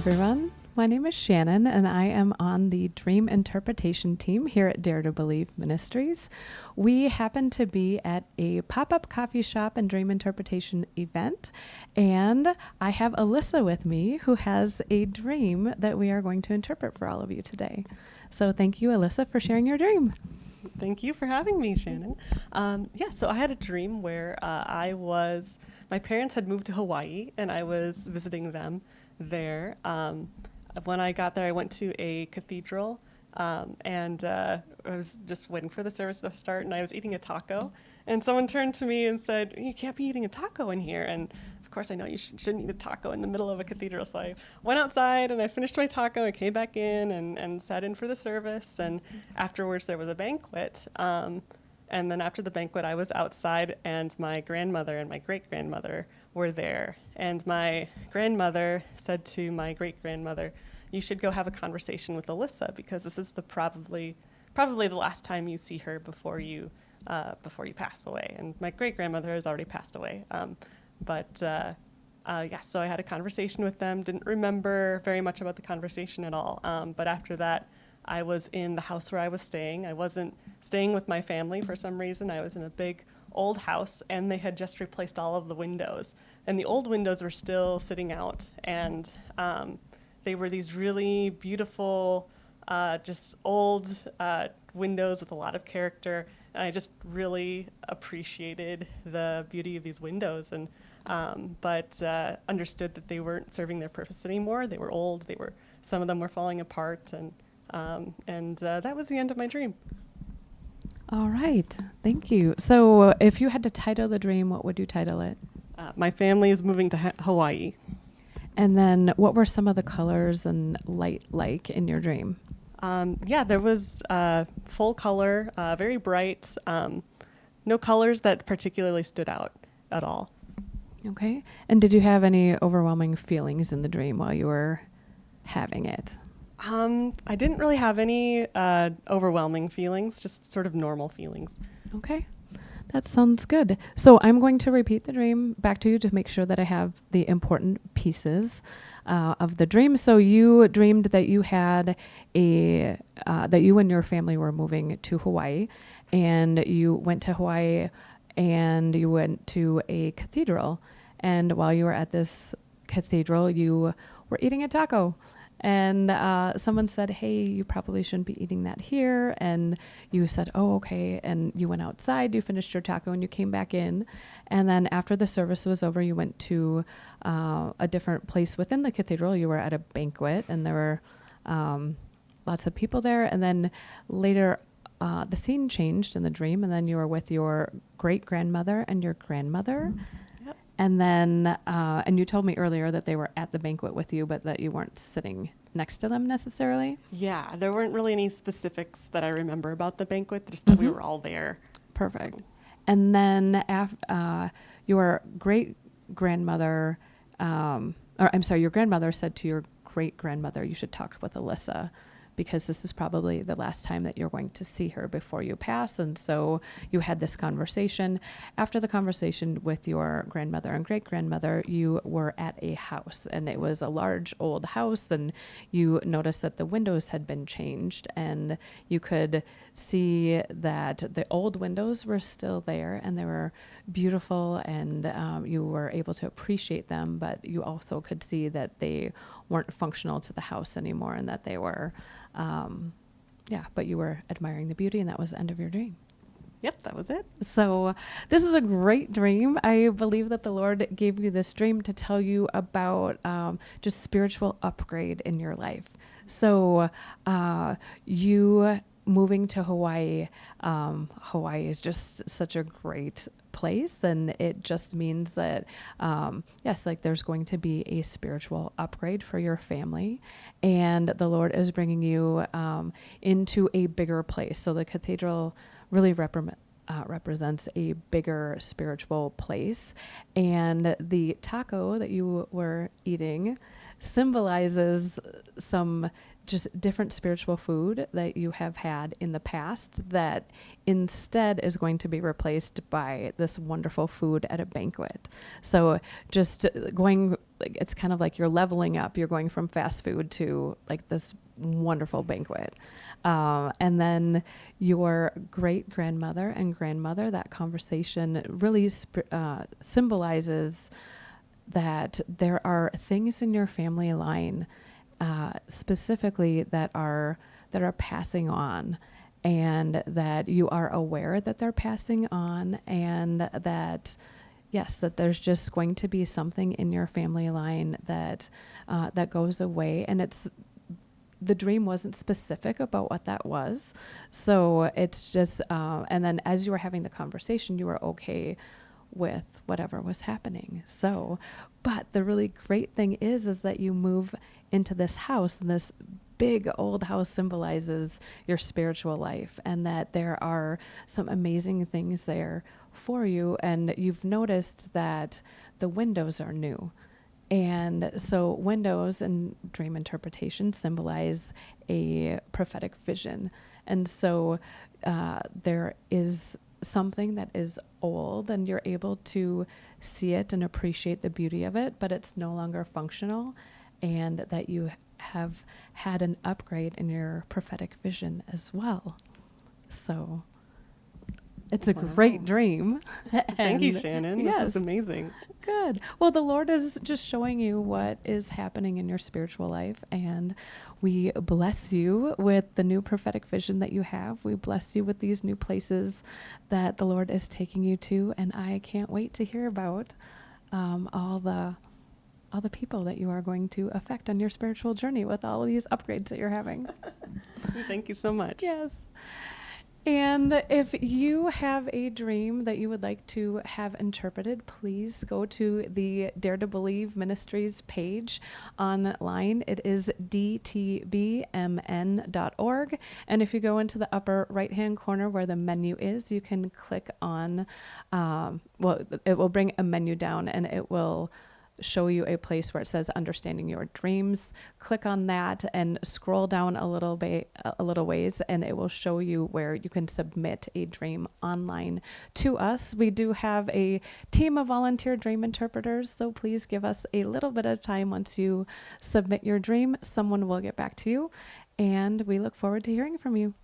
everyone. My name is Shannon, and I am on the Dream Interpretation team here at Dare to Believe Ministries. We happen to be at a pop-up coffee shop and dream interpretation event, and I have Alyssa with me, who has a dream that we are going to interpret for all of you today. So thank you, Alyssa, for sharing your dream. Thank you for having me, Shannon. So I had a dream where my parents had moved to Hawaii, and I was visiting them there. When I got there, I went to a cathedral, and I was just waiting for the service to start, and I was eating a taco, and someone turned to me and said, "You can't be eating a taco in here." And of course, I know you shouldn't eat a taco in the middle of a cathedral, so I went outside and I finished my taco. I came back in and sat in for the service, and afterwards there was a banquet. And then after the banquet, I was outside, and my grandmother and my great-grandmother were there. And my grandmother said to my great-grandmother, "You should go have a conversation with Alyssa, because this is probably the last time you see her before you pass away." And my great-grandmother has already passed away. So I had a conversation with them. Didn't remember very much about the conversation at all. But after that, I was in the house where I was staying. I wasn't staying with my family for some reason. I was in a big old house, and they had just replaced all of the windows. And the old windows were still sitting out, and they were these really beautiful, just old windows with a lot of character. And I just really appreciated the beauty of these windows, and but understood that they weren't serving their purpose anymore. They were old. Some of them were falling apart, and that was the end of my dream. All right. Thank you. So if you had to title the dream, what would you title it? My family is moving to Hawaii. And then what were some of the colors and light like in your dream? There was full color, very bright, no colors that particularly stood out at all. Okay. And did you have any overwhelming feelings in the dream while you were having it? I didn't really have any overwhelming feelings, just sort of normal feelings. Okay. That sounds good. So I'm going to repeat the dream back to you to make sure that I have the important pieces of the dream. So you dreamed that you had that you and your family were moving to Hawaii, and you went to Hawaii and you went to a cathedral. And while you were at this cathedral, you were eating a taco. And someone said, "Hey, you probably shouldn't be eating that here." And you said, "Oh, okay." And you went outside, you finished your taco, and you came back in. And then after the service was over, you went to a different place within the cathedral. You were at a banquet, and there were lots of people there. And then later, the scene changed in the dream, and then you were with your great-grandmother and your grandmother. Yep. And then, and you told me earlier that they were at the banquet with you, but that you weren't sitting next to them necessarily. Yeah, there weren't really any specifics that I remember about the banquet, just that we were all there. Perfect. So. And then your great-grandmother, your grandmother said to your great-grandmother, "You should talk with Alyssa, because this is probably the last time that you're going to see her before you pass." And so you had this conversation. After the conversation with your grandmother and great-grandmother, you were at a house, and it was a large old house, and you noticed that the windows had been changed, and you could see that the old windows were still there, and they were beautiful, and you were able to appreciate them, but you also could see that they weren't functional to the house anymore, and that they were but you were admiring the beauty, and that was the end of your dream. Yep, that was it. So this is a great dream. I believe that the Lord gave you this dream to tell you about just spiritual upgrade in your life. So you moving to Hawaii, Hawaii is just such a great place, and it just means that there's going to be a spiritual upgrade for your family, and the Lord is bringing you into a bigger place. So the cathedral really represents a bigger spiritual place, and the taco that you were eating symbolizes some just different spiritual food that you have had in the past that instead is going to be replaced by this wonderful food at a banquet. So just going, like, it's kind of like you're leveling up. You're going from fast food to like this wonderful banquet. And then your great grandmother and grandmother, that conversation really symbolizes that there are things in your family line specifically that are passing on, and that you are aware that they're passing on, and that yes, that there's just going to be something in your family line that that goes away, and the dream wasn't specific about what that was. So it's just, and then as you were having the conversation, you were okay with whatever was happening. So, but the really great thing is that you move into this house, and this big old house symbolizes your spiritual life, and that there are some amazing things there for you. And you've noticed that the windows are new. And so windows and dream interpretation symbolize a prophetic vision. And so there is something that is old, and you're able to see it and appreciate the beauty of it, but it's no longer functional, and that you have had an upgrade in your prophetic vision as well. So it's a great dream. Thank you, Shannon. Yes. This is amazing. Good. Well, the Lord is just showing you what is happening in your spiritual life, and we bless you with the new prophetic vision that you have. We bless you with these new places that the Lord is taking you to, and I can't wait to hear about all the people that you are going to affect on your spiritual journey with all of these upgrades that you're having. Thank you so much. Yes. And if you have a dream that you would like to have interpreted, please go to the Dare to Believe Ministries page online. It is dtbmn.org. And if you go into the upper right-hand corner where the menu is, you can click on, it will bring a menu down, and it will show you a place where it says Understanding Your Dreams. Click on that and scroll down a little ways, and it will show you where you can submit a dream online to us. We do have a team of volunteer dream interpreters, so please give us a little bit of time. Once you submit your dream, someone will get back to you, and we look forward to hearing from you.